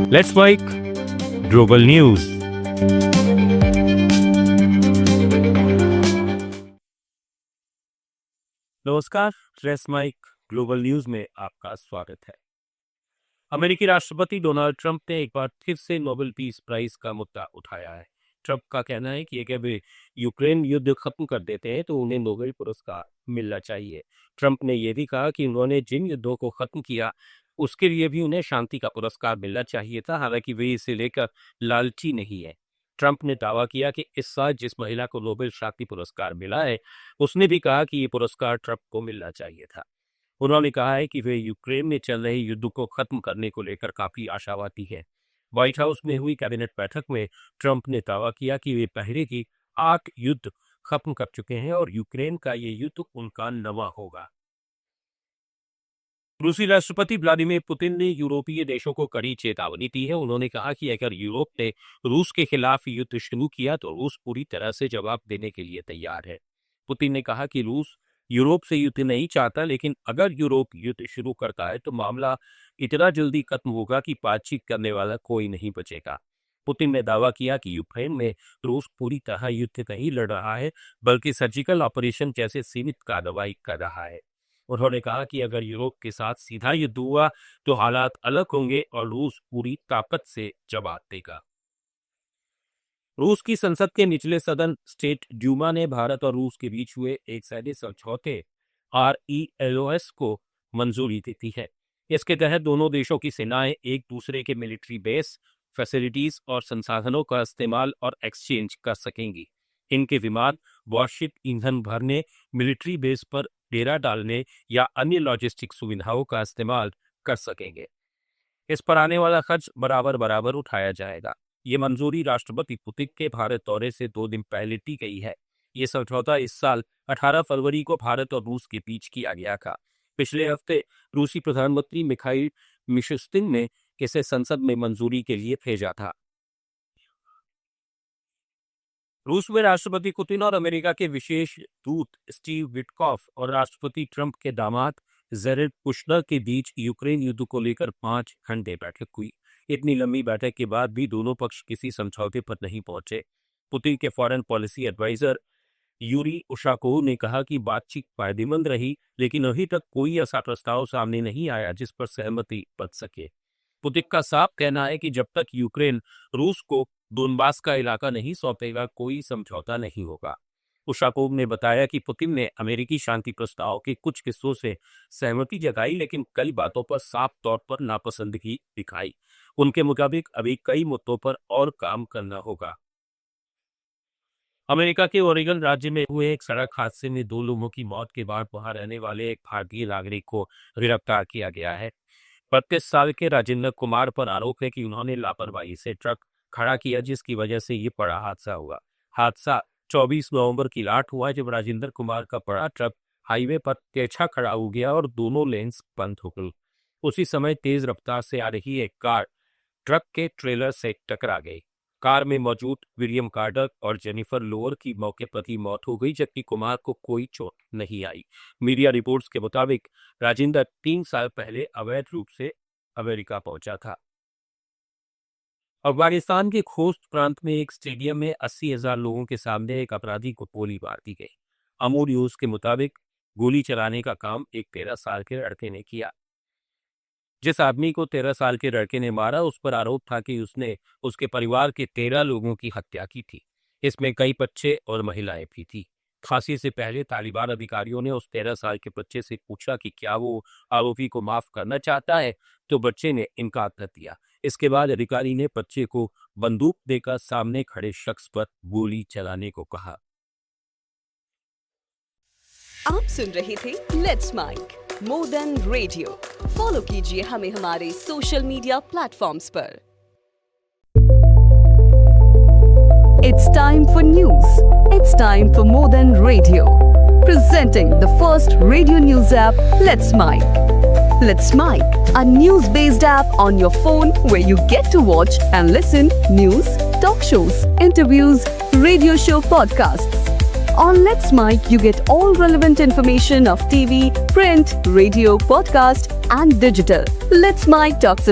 Let's make global news. नमस्कार, let's make global news में आपका स्वागत है। अमेरिकी राष्ट्रपति डोनाल्ड ट्रंप ने एक बार फिर से नोबेल पीस प्राइज का मुद्दा उठाया है। ट्रंप का कहना है कि अगर वे यूक्रेन युद्ध खत्म कर देते हैं तो उन्हें नोबेल पुरस्कार मिलना चाहिए। ट्रंप ने यह भी कहा कि उन्होंने जिन युद्धों को खत्म किया उसके लिए भी उन्हें शांति का पुरस्कार मिलना चाहिए था, हालांकि वे इसे लेकर लालची नहीं है। ट्रंप ने दावा किया कि इस साल जिस महिला को नोबेल शांति पुरस्कार मिला है उसने भी कहा कि ये पुरस्कार ट्रंप को मिलना चाहिए था। उन्होंने कहा है कि वे यूक्रेन में चल रहे युद्ध को खत्म करने को लेकर काफी आशावादी है। व्हाइट हाउस में हुई कैबिनेट बैठक में ट्रंप ने दावा किया कि वे पहले की 8 युद्ध खत्म कर चुके हैं और यूक्रेन का ये युद्ध उनका 9वां होगा। रूसी राष्ट्रपति व्लादिमीर पुतिन ने यूरोपीय देशों को कड़ी चेतावनी दी है। उन्होंने कहा कि अगर यूरोप ने रूस के खिलाफ युद्ध शुरू किया तो रूस पूरी तरह से जवाब देने के लिए तैयार है। पुतिन ने कहा कि रूस यूरोप से युद्ध नहीं चाहता, लेकिन अगर यूरोप युद्ध शुरू करता है तो मामला इतना जल्दी खत्म होगा कि बातचीत करने वाला कोई नहीं बचेगा। पुतिन ने दावा किया कि यूक्रेन में रूस पूरी तरह युद्ध नहीं लड़ रहा है, बल्कि सर्जिकल ऑपरेशन जैसे सीमित कार्रवाई कर रहा है। उन्होंने कहा कि अगर यूरोप के साथ सीधा युद्ध हुआ तो हालात अलग होंगे और रूस पूरी ताकत से जवाब देगा। रूस की संसद के निचले सदन स्टेट ड्यूमा ने भारत और रूस के बीच हुए एक सैन्य समझौते RELOS को मंजूरी दी थी है। इसके तहत दोनों देशों की सेनाएं एक दूसरे के मिलिट्री बेस, फैसिलिटीज और संसाधनों का इस्तेमाल और एक्सचेंज कर सकेंगी। इनके विमान वार्षिक ईंधन भरने, मिलिट्री बेस पर डेरा डालने या अन्य लॉजिस्टिक सुविधाओं का इस्तेमाल कर सकेंगे। इस पर आने वाला खर्च बराबर बराबर उठाया जाएगा। ये मंजूरी राष्ट्रपति पुतिन के भारत दौरे से 2 दिन पहले दी गई है। ये समझौता इस साल 18 फरवरी को भारत और रूस के बीच किया गया था। पिछले हफ्ते रूसी प्रधानमंत्री मिखाइल मिशुस्तिन ने इसे संसद में मंजूरी के लिए भेजा था। रूस में राष्ट्रपति पुतिन और अमेरिका के विशेष दूत स्टीव विटकॉफ और राष्ट्रपति ट्रंप के दामाद जेरेड कुशनर के बीच यूक्रेन युद्ध को लेकर 5 घंटे बैठक हुई। इतनी लंबी बैठक के बाद भी दोनों पक्ष किसी समझौते पर नहीं पहुंचे। पुतिन के foreign policy adviser Yuri Ushakov ने कहा कि बातचीत फायदेमंद रही, लेकिन अभी तक कोई ऐसा प्रस्ताव सामने नहीं आया जिस पर सहमति बन सके। पुतिन का साफ कहना है कि जब तक यूक्रेन रूस को दोनबास का इलाका नहीं सौंपेगा, कोई समझौता नहीं होगा। उशाकोव ने बताया कि पुतिन ने अमेरिकी शांति प्रस्ताव के कुछ हिस्सों से सहमति जताई, लेकिन कई बातों पर साफ तौर पर नापसंदगी दिखाई। उनके मुताबिक अभी कई मुद्दों पर और काम करना होगा। अमेरिका के ओरेगन राज्य में हुए एक सड़क हादसे में 2 लोगों की मौत के बाद वहां रहने वाले एक भारतीय नागरिक को गिरफ्तार किया गया है। 32 साल के राजेंद्र कुमार पर आरोप है कि उन्होंने लापरवाही से ट्रक खड़ा किया, जिसकी वजह से ये बड़ा हादसा हुआ। हादसा 24 नवंबर की रात हुआ जब राजेंद्र कुमार का बड़ा ट्रक हाईवे पर तेरछा खड़ा हो गया और दोनों लेन्स बंद हो गई। उसी समय तेज रफ्तार से आ रही एक कार ट्रक के ट्रेलर से टकरा गई। कार में मौजूद विलियम कार्टर और जेनिफर लोअर की मौके पर ही मौत हो गई, जबकि कुमार को कोई चोट नहीं आई। मीडिया रिपोर्ट्स के मुताबिक राजेंद्र 3 साल पहले अवैध रूप से अमेरिका पहुंचा था। अफगानिस्तान के खोस्त प्रांत में एक स्टेडियम में 80,000 लोगों के सामने एक अपराधी को गोली मार दी गई। अमूल न्यूज के मुताबिक गोली चलाने का काम एक 13 साल के लड़के ने किया। जिस आदमी को 13 साल के लड़के ने मारा, उस पर आरोप था कि उसने उसके परिवार के 13 लोगों की हत्या की थी। इसमें कई बच्चे और महिलाएं भी थी। फांसी से पहले तालिबान अधिकारियों ने उस 13 साल के बच्चे से पूछा कि क्या वो आरोपी को माफ करना चाहता है, तो बच्चे ने इनकार कर दिया। इसके बाद अधिकारी ने बच्चे को बंदूक देकर सामने खड़े शख्स पर गोली चलाने को कहा। आप सुन रहे थे let's mic more than radio. Follow कीजिए हमें हमारे सोशल मीडिया प्लेटफॉर्म्स पर। It's time for news. It's time for more than radio. Presenting the first radio news app, Let's Mic. Let's Mic, a news-based app on your phone where you get to watch and listen news, talk shows, interviews, radio show podcasts. On Let's Mic, you get all relevant information of TV, print, radio, podcast, and digital. Let's Mic talks